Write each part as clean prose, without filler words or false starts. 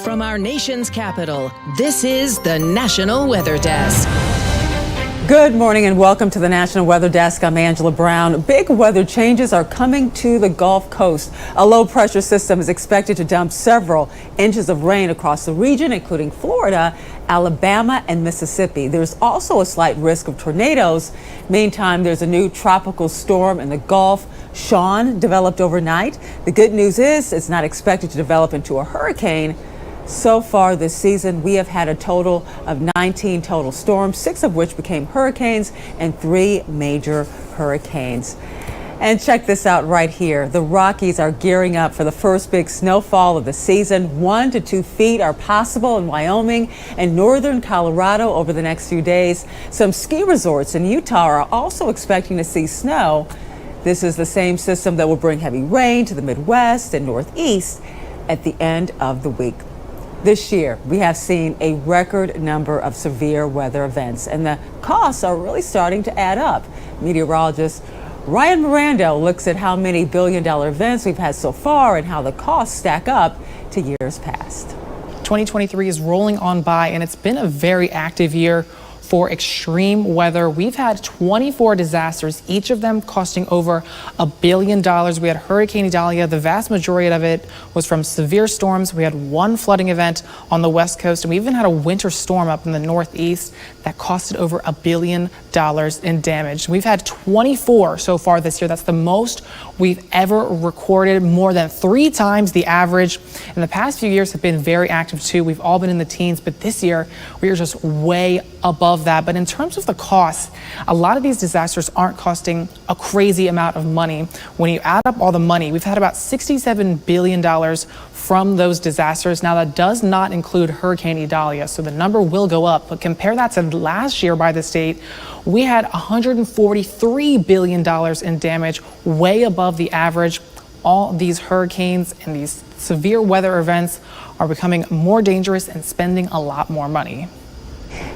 From our nation's capital, this is the National Weather Desk. Good morning and welcome to the National Weather Desk. I'm Angela Brown. Big weather changes are coming to the Gulf Coast. A low pressure system is expected to dump several inches of rain across the region, including Florida, Alabama, and Mississippi. There's also a slight risk of tornadoes. Meantime, there's a new tropical storm in the Gulf. Sean developed overnight. The good news is it's not expected to develop into a hurricane. So far this season, we have had a total of 19 total storms, 6 of which became hurricanes and 3 major hurricanes. And check this out right here. The Rockies are gearing up for the first big snowfall of the season. 1 to 2 feet are possible in Wyoming and northern Colorado over the next few days. Some ski resorts in Utah are also expecting to see snow. This is the same system that will bring heavy rain to the Midwest and Northeast at the end of the week. This year, we have seen a record number of severe weather events, and the costs are really starting to add up. Meteorologist Ryan Mirando looks at how many billion-dollar events we've had so far and how the costs stack up to years past. 2023 is rolling on by, and it's been a very active year for extreme weather. We've had 24 disasters, each of them costing over $1 billion. We had Hurricane Idalia. The vast majority of it was from severe storms. We had 1 flooding event on the West Coast, and we even had a winter storm up in the Northeast that costed over $1 billion in damage. We've had 24 so far this year. That's the most we've ever recorded, more than 3 times the average. And the past few years have been very active too. We've all been in the teens, but this year we are just way above that. But in terms of the cost, a lot of these disasters aren't costing a crazy amount of money. When you add up all the money, we've had about $67 billion from those disasters. Now, that does not include Hurricane Idalia, so the number will go up. But compare that to last year by the state, we had $143 billion in damage, way above the average. All these hurricanes and these severe weather events are becoming more dangerous and spending a lot more money.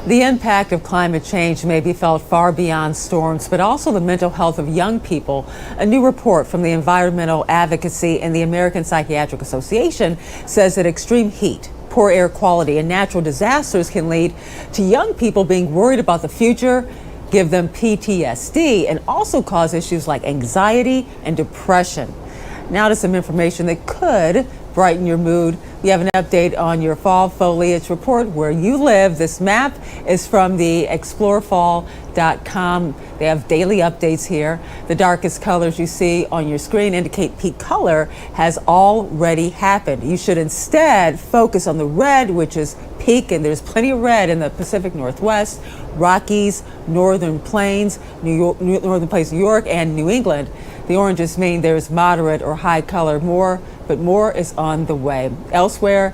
The impact of climate change may be felt far beyond storms, but also the mental health of young people. A new report from the Environmental Advocacy and the American Psychiatric Association says that extreme heat, poor air quality, and natural disasters can lead to young people being worried about the future, give them PTSD, and also cause issues like anxiety and depression. Now to some information that could brighten your mood. We have an update on your fall foliage report where you live. This map is from the explorefall.com. They have daily updates here. The darkest colors you see on your screen indicate peak color has already happened. You should instead focus on the red, which is peak, and there's plenty of red in the Pacific Northwest, Rockies, Northern Plains, New York, and New England. The oranges mean there's moderate or high color, but more is on the way. Elsewhere,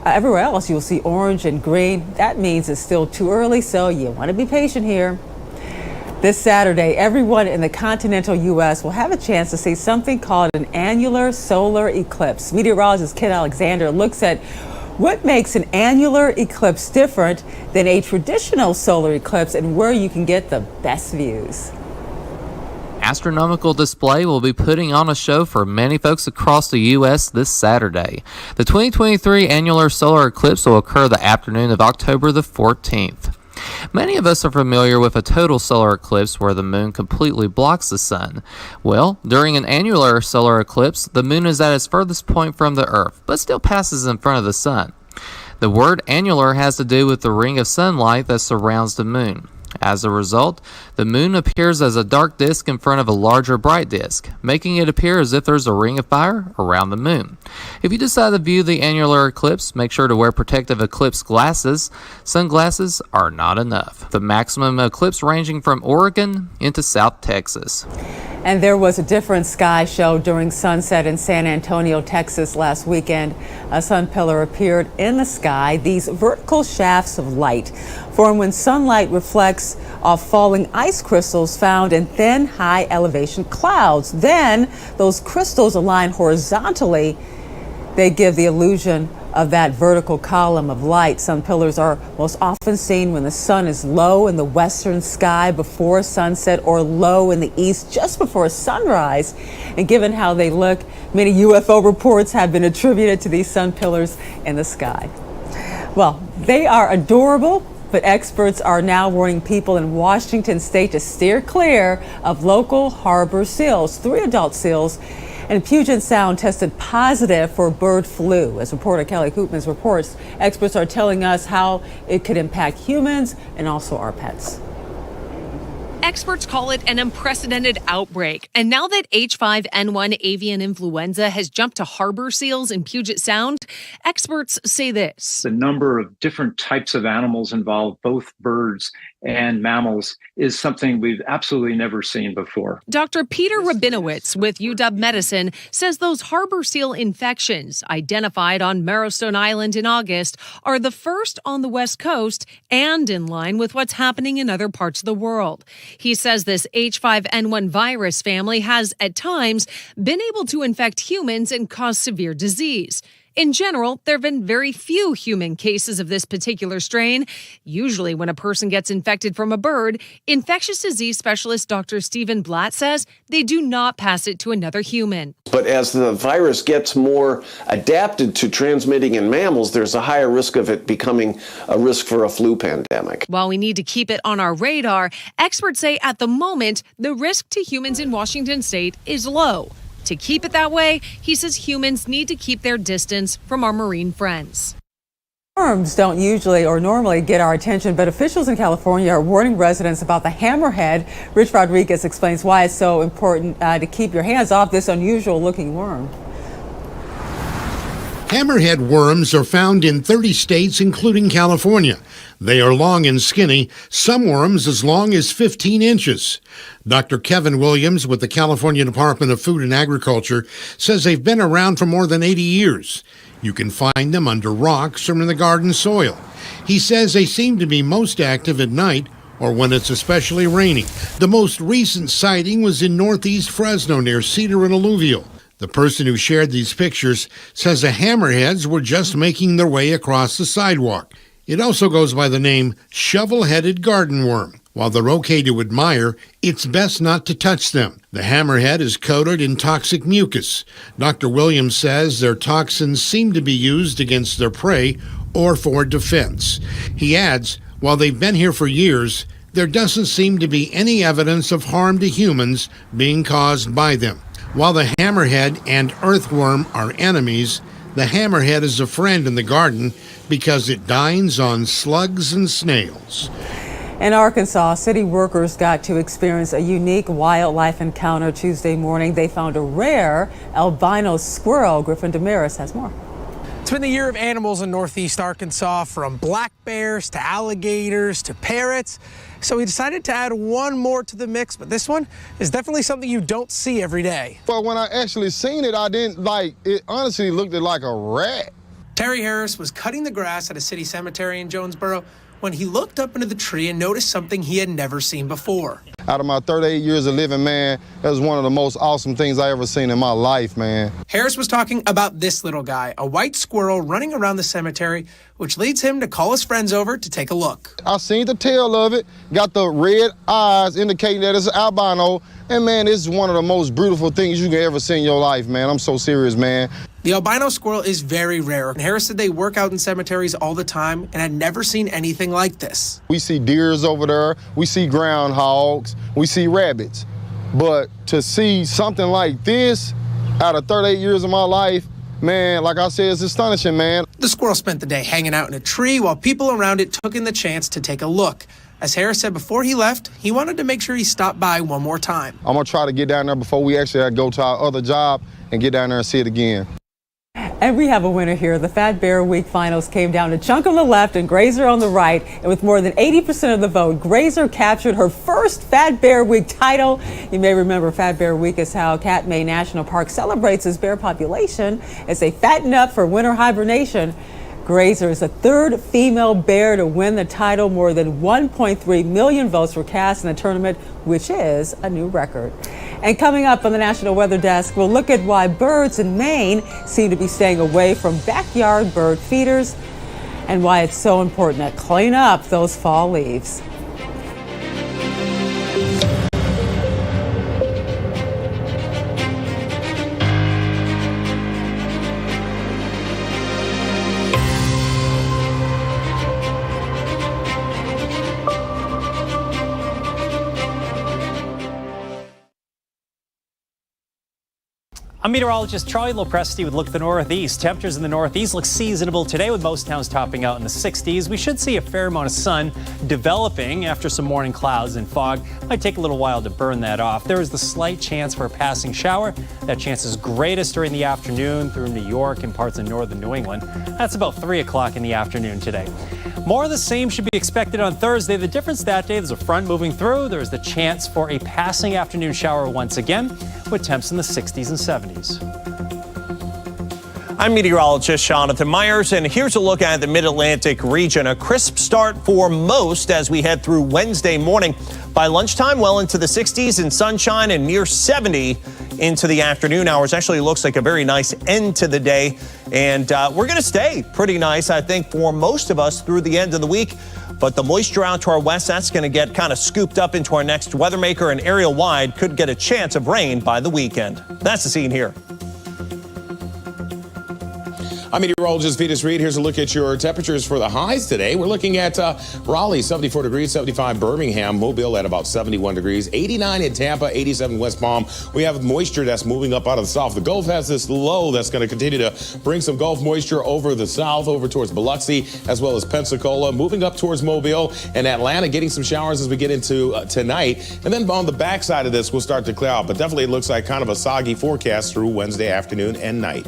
everywhere else, you'll see orange and green. That means it's still too early, so you want to be patient here. This Saturday, everyone in the continental U.S. will have a chance to see something called an annular solar eclipse. Meteorologist Ken Alexander looks at what makes an annular eclipse different than a traditional solar eclipse and where you can get the best views. Astronomical Display will be putting on a show for many folks across the U.S. this Saturday. The 2023 annular solar eclipse will occur the afternoon of October the 14th. Many of us are familiar with a total solar eclipse where the moon completely blocks the sun. Well, during an annular solar eclipse, the moon is at its furthest point from the Earth, but still passes in front of the sun. The word annular has to do with the ring of sunlight that surrounds the moon. As a result, the moon appears as a dark disk in front of a larger bright disk, making it appear as if there's a ring of fire around the moon. If you decide to view the annular eclipse, make sure to wear protective eclipse glasses. Sunglasses are not enough. The maximum eclipse ranging from Oregon into South Texas. And there was a different sky show during sunset in San Antonio, Texas last weekend. A sun pillar appeared in the sky. These vertical shafts of light form when sunlight reflects off falling ice crystals found in thin, high elevation clouds. Then those crystals align horizontally. They give the illusion of that vertical column of light. Sun pillars are most often seen when the sun is low in the western sky before sunset or low in the east just before sunrise. And given how they look, many UFO reports have been attributed to these sun pillars in the sky. Well, they are adorable, but experts are now warning people in Washington state to steer clear of local harbor seals. 3 adult seals in Puget Sound tested positive for bird flu. As reporter Kelly Koopmans reports, experts are telling us how it could impact humans and also our pets. Experts call it an unprecedented outbreak. And now that H5N1 avian influenza has jumped to harbor seals in Puget Sound, experts say this. The number of different types of animals involved, both birds and mammals, is something we've absolutely never seen before. Dr. Peter Rabinowitz with UW Medicine says those harbor seal infections identified on Marrowstone Island in August are the first on the West Coast and in line with what's happening in other parts of the world. He says this H5N1 virus family has, at times, been able to infect humans and cause severe disease. In general, there have been very few human cases of this particular strain. Usually when a person gets infected from a bird, infectious disease specialist Dr. Stephen Blatt says they do not pass it to another human. But as the virus gets more adapted to transmitting in mammals, there's a higher risk of it becoming a risk for a flu pandemic. While we need to keep it on our radar, experts say at the moment, the risk to humans in Washington state is low. To keep it that way, he says humans need to keep their distance from our marine friends. Worms don't usually or normally get our attention, but officials in California are warning residents about the hammerhead. Rich Rodriguez explains why it's so important to keep your hands off this unusual looking worm. Hammerhead worms are found in 30 states, including California. They are long and skinny, some worms as long as 15 inches. Dr. Kevin Williams with the California Department of Food and Agriculture says they've been around for more than 80 years. You can find them under rocks or in the garden soil. He says they seem to be most active at night or when it's especially rainy. The most recent sighting was in northeast Fresno near Cedar and Alluvial. The person who shared these pictures says the hammerheads were just making their way across the sidewalk. It also goes by the name shovel-headed garden worm. While they're okay to admire, it's best not to touch them. The hammerhead is coated in toxic mucus. Dr. Williams says their toxins seem to be used against their prey or for defense. He adds, while they've been here for years, there doesn't seem to be any evidence of harm to humans being caused by them. While the hammerhead and earthworm are enemies, the hammerhead is a friend in the garden because it dines on slugs and snails. In Arkansas, city workers got to experience a unique wildlife encounter Tuesday morning. They found a rare albino squirrel. Griffin Damaris has more. It's been the year of animals in northeast Arkansas, from black bears to alligators to parrots. So we decided to add one more to the mix, but this one is definitely something you don't see every day. But when I actually seen it, I didn't like it. Honestly looked like a rat. Terry Harris was cutting the grass at a city cemetery in Jonesboro when he looked up into the tree and noticed something he had never seen before. Out of my 38 years of living, man, that was one of the most awesome things I ever seen in my life, man. Harris was talking about this little guy, a white squirrel running around the cemetery, which leads him to call his friends over to take a look. I seen the tail of it, got the red eyes indicating that it's an albino, and man, it's one of the most beautiful things you can ever see in your life, man. I'm so serious, man. The albino squirrel is very rare. Harris said they work out in cemeteries all the time and had never seen anything like this. We see deers over there, we see groundhogs, we see rabbits. But to see something like this out of 38 years of my life, man, like I said, it's astonishing, man. The squirrel spent the day hanging out in a tree while people around it took in the chance to take a look. As Harris said before he left, he wanted to make sure he stopped by one more time. I'm going to try to get down there before we actually go to our other job and get down there and see it again. And we have a winner here. The Fat Bear Week finals came down to Chunk on the left and Grazer on the right. And with more than 80% of the vote, Grazer captured her first Fat Bear Week title. You may remember Fat Bear Week is how Katmai National Park celebrates its bear population as they fatten up for winter hibernation. Grazer is the third female bear to win the title. More than 1.3 million votes were cast in the tournament, which is a new record. And coming up on the National Weather Desk, we'll look at why birds in Maine seem to be staying away from backyard bird feeders and why it's so important to clean up those fall leaves. I'm meteorologist Charlie Lopresti with a look at the Northeast. Temperatures in the Northeast look seasonable today with most towns topping out in the 60s. We should see a fair amount of sun developing after some morning clouds and fog. Might take a little while to burn that off. There is the slight chance for a passing shower. That chance is greatest during the afternoon through New York and parts of northern New England. That's about 3 o'clock in the afternoon today. More of the same should be expected on Thursday. The difference that day, there's a front moving through. There's the chance for a passing afternoon shower once again with temps in the 60s and 70s. I'm meteorologist Jonathan Myers, and here's a look at the Mid-Atlantic region. A crisp start for most as we head through Wednesday morning. By lunchtime, well into the 60s and sunshine and near 70 into the afternoon hours. Actually looks like a very nice end to the day. And we're going to stay pretty nice, I think, for most of us through the end of the week. But the moisture out to our west, that's going to get kind of scooped up into our next weather maker, and area wide could get a chance of rain by the weekend. That's the scene here. I'm meteorologist Vetus Reed. Here's a look at your temperatures for the highs today. We're looking at Raleigh, 74 degrees, 75 Birmingham, Mobile at about 71 degrees, 89 in Tampa, 87 West Palm. We have moisture that's moving up out of the south. The Gulf has this low that's going to continue to bring some Gulf moisture over the south, over towards Biloxi, as well as Pensacola, moving up towards Mobile and Atlanta, getting some showers as we get into tonight. And then on the backside of this, we'll start to clear out, but definitely it looks like kind of a soggy forecast through Wednesday afternoon and night.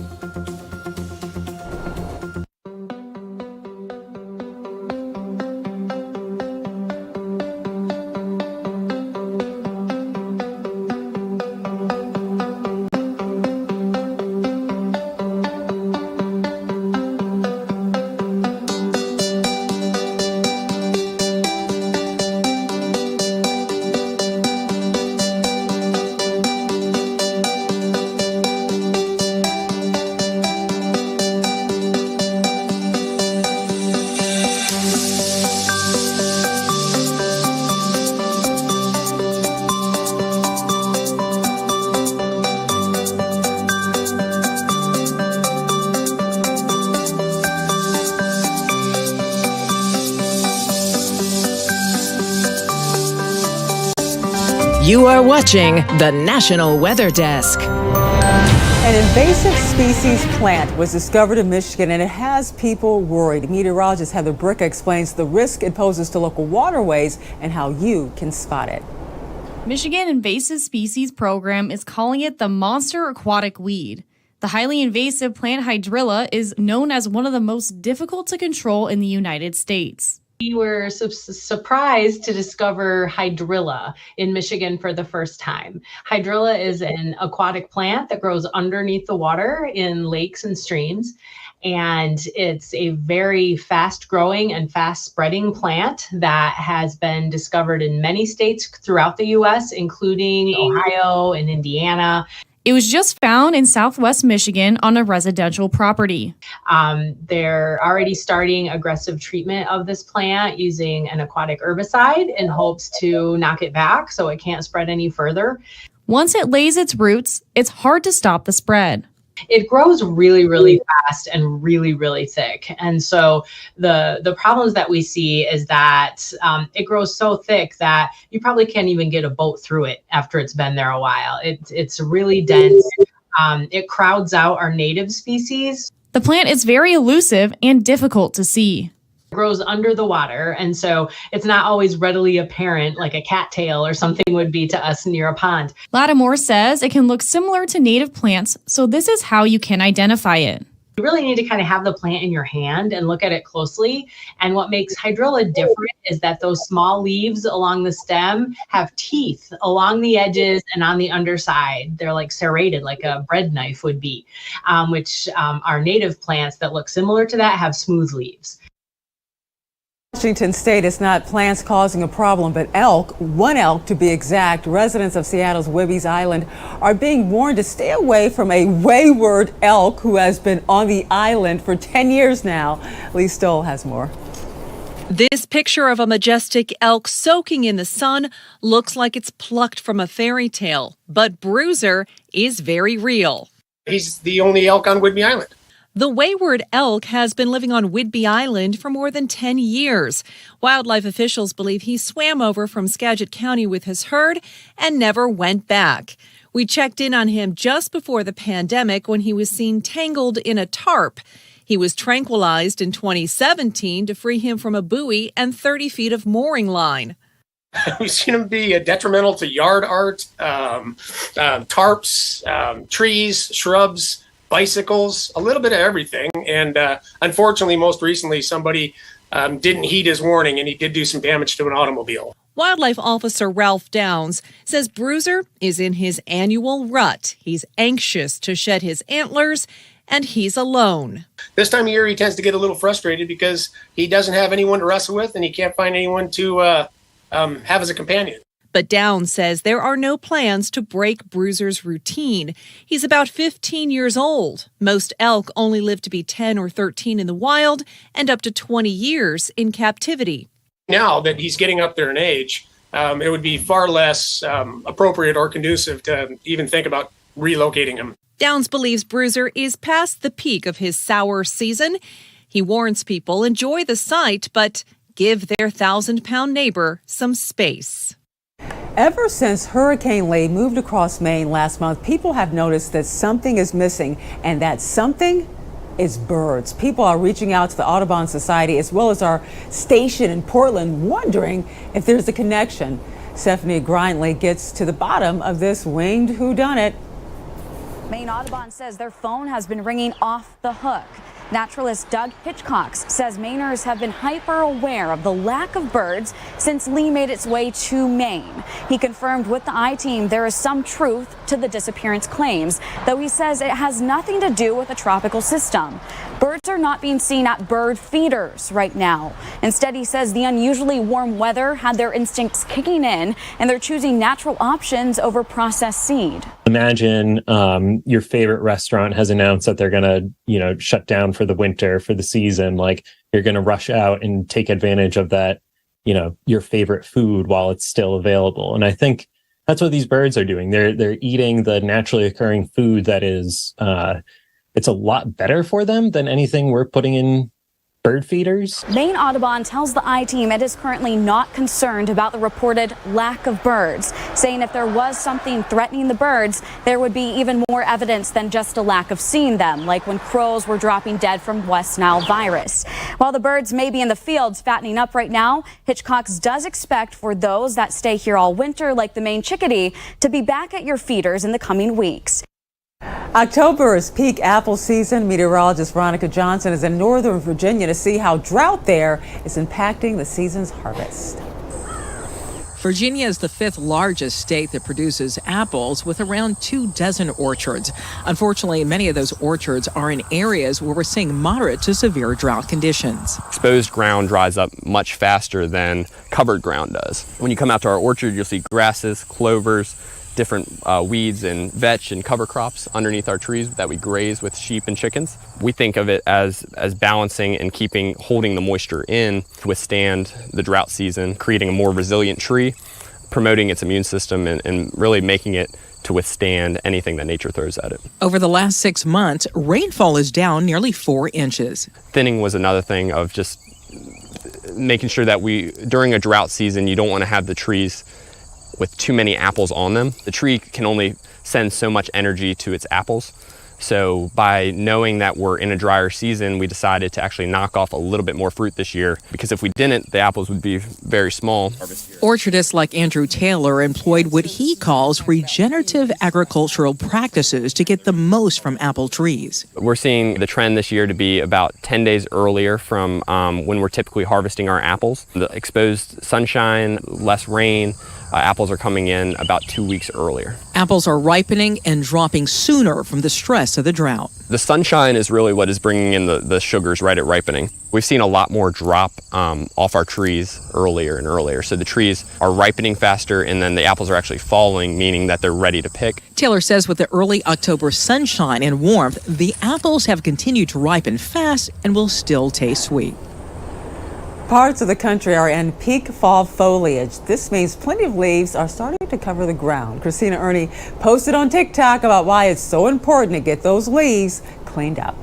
You are watching the National Weather Desk. An invasive species plant was discovered in Michigan, and it has people worried. Meteorologist Heather Bricka explains the risk it poses to local waterways and how you can spot it. Michigan Invasive Species Program is calling it the monster aquatic weed. The highly invasive plant hydrilla is known as one of the most difficult to control in the United States. We were surprised to discover hydrilla in Michigan for the first time. Hydrilla is an aquatic plant that grows underneath the water in lakes and streams. And it's a very fast growing and fast spreading plant that has been discovered in many states throughout the U.S., including Ohio and Indiana. It was just found in southwest Michigan on a residential property. They're already starting aggressive treatment of this plant using an aquatic herbicide in hopes to knock it back so it can't spread any further. Once it lays its roots, it's hard to stop the spread. It grows really, really fast and really, really thick. And so the problems that we see is that it grows so thick that you probably can't even get a boat through it after it's been there a while. It's really dense. It crowds out our native species. The plant is very elusive and difficult to see. It grows under the water, and so it's not always readily apparent like a cattail or something would be to us near a pond. Lattimore says it can look similar to native plants, so this is how you can identify it. You really need to kind of have the plant in your hand and look at it closely. And what makes hydrilla different is that those small leaves along the stem have teeth along the edges and on the underside. They're like serrated, like a bread knife would be, which our native plants that look similar to that have smooth leaves. Washington State, it's not plants causing a problem, but elk, one elk to be exact. Residents of Seattle's Whidbey Island are being warned to stay away from a wayward elk who has been on the island for 10 years now. Lee Stoll has more. This picture of a majestic elk soaking in the sun looks like it's plucked from a fairy tale, but Bruiser is very real. He's the only elk on Whidbey Island. The wayward elk has been living on Whidbey Island for more than 10 years. Wildlife officials believe he swam over from Skagit County with his herd and never went back. We checked in on him just before the pandemic when he was seen tangled in a tarp. He was tranquilized in 2017 to free him from a buoy and 30 feet of mooring line. We've seen him be detrimental to yard art, tarps, trees, shrubs, bicycles, a little bit of everything. And unfortunately, most recently, somebody didn't heed his warning and he did do some damage to an automobile. Wildlife Officer Ralph Downs says Bruiser is in his annual rut. He's anxious to shed his antlers and he's alone. This time of year, he tends to get a little frustrated because he doesn't have anyone to wrestle with and he can't find anyone to have as a companion. But Downs says there are no plans to break Bruiser's routine. He's about 15 years old. Most elk only live to be 10 or 13 in the wild and up to 20 years in captivity. Now that he's getting up there in age, it would be far less appropriate or conducive to even think about relocating him. Downs believes Bruiser is past the peak of his sour season. He warns people enjoy the sight, but give their 1,000-pound neighbor some space. Ever since Hurricane Lee moved across Maine last month, people have noticed that something is missing, and that something is birds. People are reaching out to the Audubon Society as well as our station in Portland, wondering if there's a connection. Stephanie Grindley gets to the bottom of this winged whodunit. Maine Audubon says their phone has been ringing off the hook. Naturalist Doug Hitchcock says Mainers have been hyper aware of the lack of birds since Lee made its way to Maine. He confirmed with the I-Team there is some truth to the disappearance claims, though he says it has nothing to do with a tropical system. Birds are not being seen at bird feeders right now. Instead, he says the unusually warm weather had their instincts kicking in and they're choosing natural options over processed seed. Imagine your favorite restaurant has announced that they're going to, shut down for the winter, for the season. Like, you're going to rush out and take advantage of that, your favorite food while it's still available. And I think that's what these birds are doing. They're eating the naturally occurring food that is, it's a lot better for them than anything we're putting in bird feeders. Maine Audubon tells the I-Team it is currently not concerned about the reported lack of birds, saying if there was something threatening the birds, there would be even more evidence than just a lack of seeing them, like when crows were dropping dead from West Nile virus. While the birds may be in the fields fattening up right now, Hitchcock's does expect for those that stay here all winter, like the Maine chickadee, to be back at your feeders in the coming weeks. October is peak apple season. Meteorologist Veronica Johnson is in Northern Virginia to see how drought there is impacting the season's harvest. Virginia is the 5th largest state that produces apples, with around 24 orchards. Unfortunately, many of those orchards are in areas where we're seeing moderate to severe drought conditions. Exposed ground dries up much faster than covered ground does. When you come out to our orchard, you'll see grasses, clovers, different weeds and vetch and cover crops underneath our trees that we graze with sheep and chickens. We think of it as balancing and holding the moisture in to withstand the drought season, creating a more resilient tree, promoting its immune system, and really making it to withstand anything that nature throws at it. Over the last 6 months, rainfall is down nearly 4 inches. Thinning was another thing of just making sure that during a drought season, you don't want to have the trees with too many apples on them. The tree can only send so much energy to its apples. So by knowing that we're in a drier season, we decided to actually knock off a little bit more fruit this year, because if we didn't, the apples would be very small. Orchardists like Andrew Taylor employed what he calls regenerative agricultural practices to get the most from apple trees. We're seeing the trend this year to be about 10 days earlier from when we're typically harvesting our apples. The exposed sunshine, less rain, apples are coming in about 2 weeks earlier. Apples are ripening and dropping sooner from the stress rest of the drought. The sunshine is really what is bringing in the sugars right at ripening. We've seen a lot more drop off our trees earlier and earlier. So the trees are ripening faster, and then the apples are actually falling, meaning that they're ready to pick. Taylor says with the early October sunshine and warmth, the apples have continued to ripen fast and will still taste sweet. Parts of the country are in peak fall foliage. This means plenty of leaves are starting to cover the ground. Christina Ernie posted on TikTok about why it's so important to get those leaves cleaned up.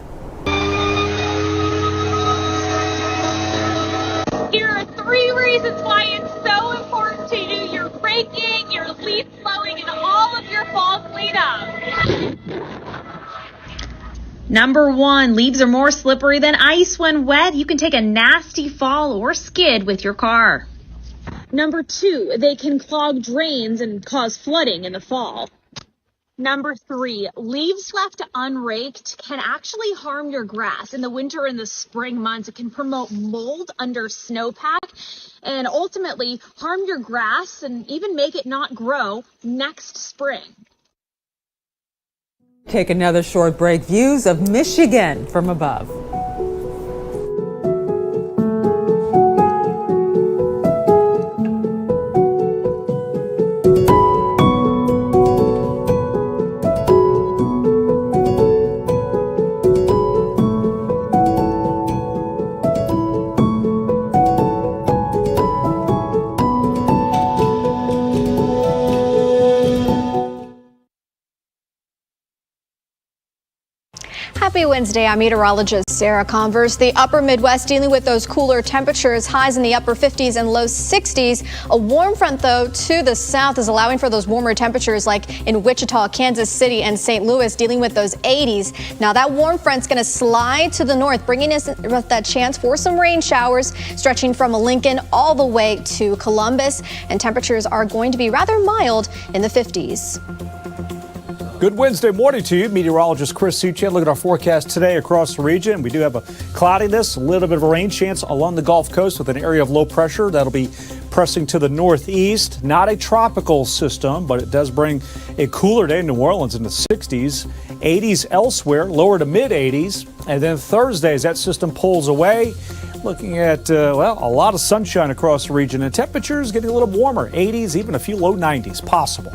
Here are 3 reasons why it's so important to do your raking, your leaf blowing, and all of your fall cleanup. Number 1, leaves are more slippery than ice when wet. You can take a nasty fall or skid with your car. Number 2, they can clog drains and cause flooding in the fall. Number 3, leaves left unraked can actually harm your grass. In the winter and the spring months, it can promote mold under snowpack and ultimately harm your grass and even make it not grow next spring. Take another short break. Views of Michigan from above. Happy Wednesday. I'm meteorologist Sarah Converse. The upper Midwest dealing with those cooler temperatures, highs in the upper 50s and low 60s. A warm front, though, to the south is allowing for those warmer temperatures like in Wichita, Kansas City, and St. Louis, dealing with those 80s. Now, that warm front's going to slide to the north, bringing us that chance for some rain showers, stretching from Lincoln all the way to Columbus. And temperatures are going to be rather mild in the 50s. Good Wednesday morning to you. Meteorologist Chris Suchan. Look at our forecast today across the region. We do have a cloudiness, a little bit of a rain chance along the Gulf Coast with an area of low pressure that'll be pressing to the northeast. Not a tropical system, but it does bring a cooler day in New Orleans in the 60s, 80s elsewhere, lower to mid 80s. And then Thursday, as that system pulls away, looking at, a lot of sunshine across the region and temperatures getting a little warmer, 80s, even a few low 90s possible.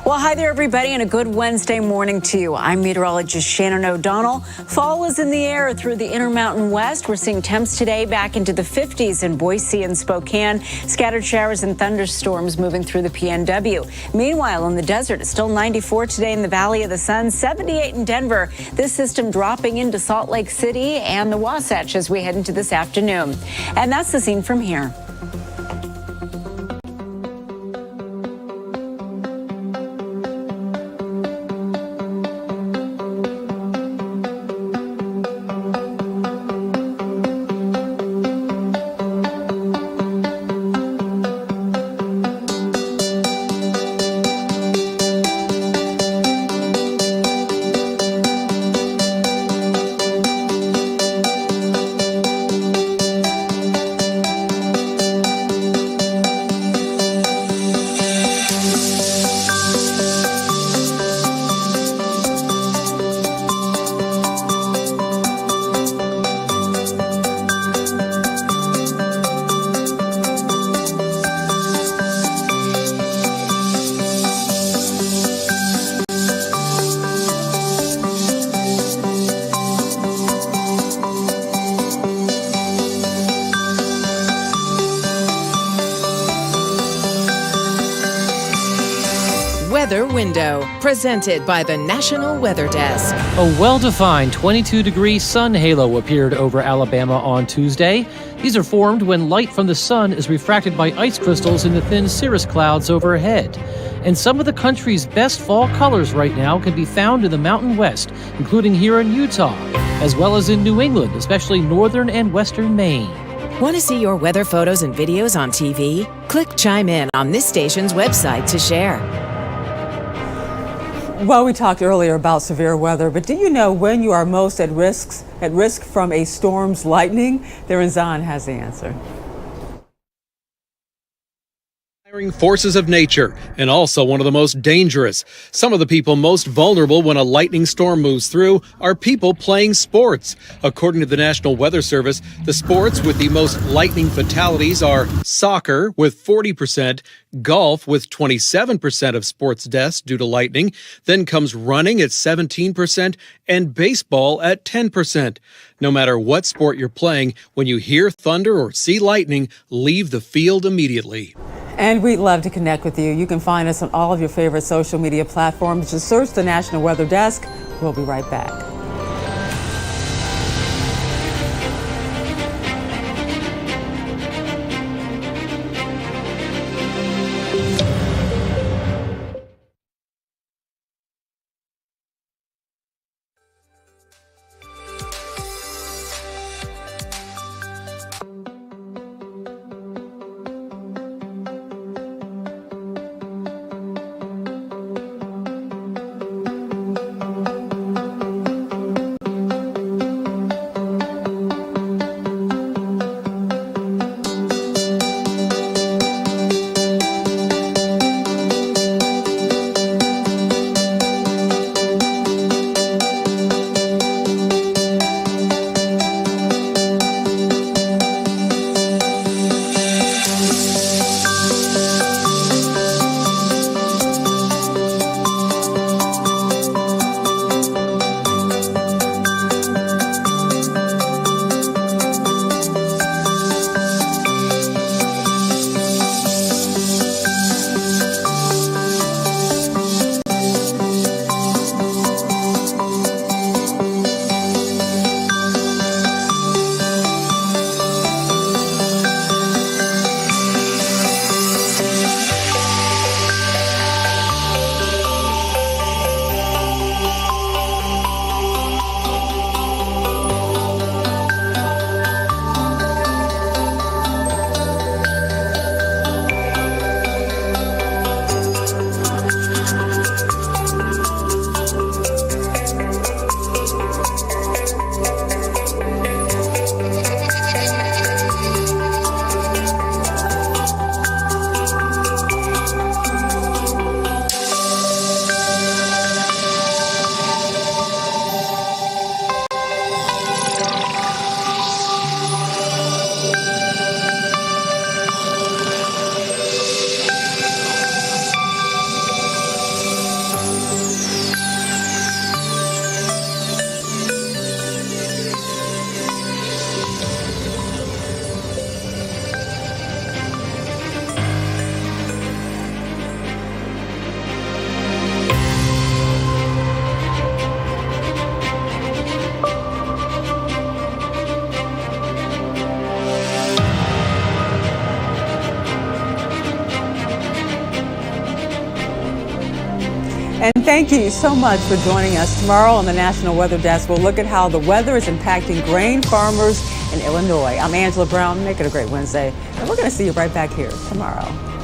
Well, hi there, everybody, and a good Wednesday morning to you. I'm meteorologist Shannon O'Donnell. Fall is in the air through the Intermountain West. We're seeing temps today back into the 50s in Boise and Spokane. Scattered showers and thunderstorms moving through the PNW. Meanwhile, in the desert, it's still 94 today in the Valley of the Sun, 78 in Denver. This system dropping into Salt Lake City and the Wasatch as we head into this afternoon. And that's the scene from here. Weather Window, presented by the National Weather Desk. A well-defined 22-degree sun halo appeared over Alabama on Tuesday. These are formed when light from the sun is refracted by ice crystals in the thin cirrus clouds overhead. And some of the country's best fall colors right now can be found in the Mountain West, including here in Utah, as well as in New England, especially northern and western Maine. Want to see your weather photos and videos on TV? Click Chime In on this station's website to share. Well, we talked earlier about severe weather, but do you know when you are most at risk from a storm's lightning? Darren Zahn has the answer. Forces of nature, and also one of the most dangerous. Some of the people most vulnerable when a lightning storm moves through are people playing sports. According to the National Weather Service, the sports with the most lightning fatalities are soccer with 40%, golf with 27% of sports deaths due to lightning, then comes running at 17%, and baseball at 10%. No matter what sport you're playing, when you hear thunder or see lightning, leave the field immediately. And we'd love to connect with you. You can find us on all of your favorite social media platforms. Just search the National Weather Desk. We'll be right back. And thank you so much for joining us. Tomorrow on the National Weather Desk, we'll look at how the weather is impacting grain farmers in Illinois. I'm Angela Brown. Make it a great Wednesday. And we're going to see you right back here tomorrow.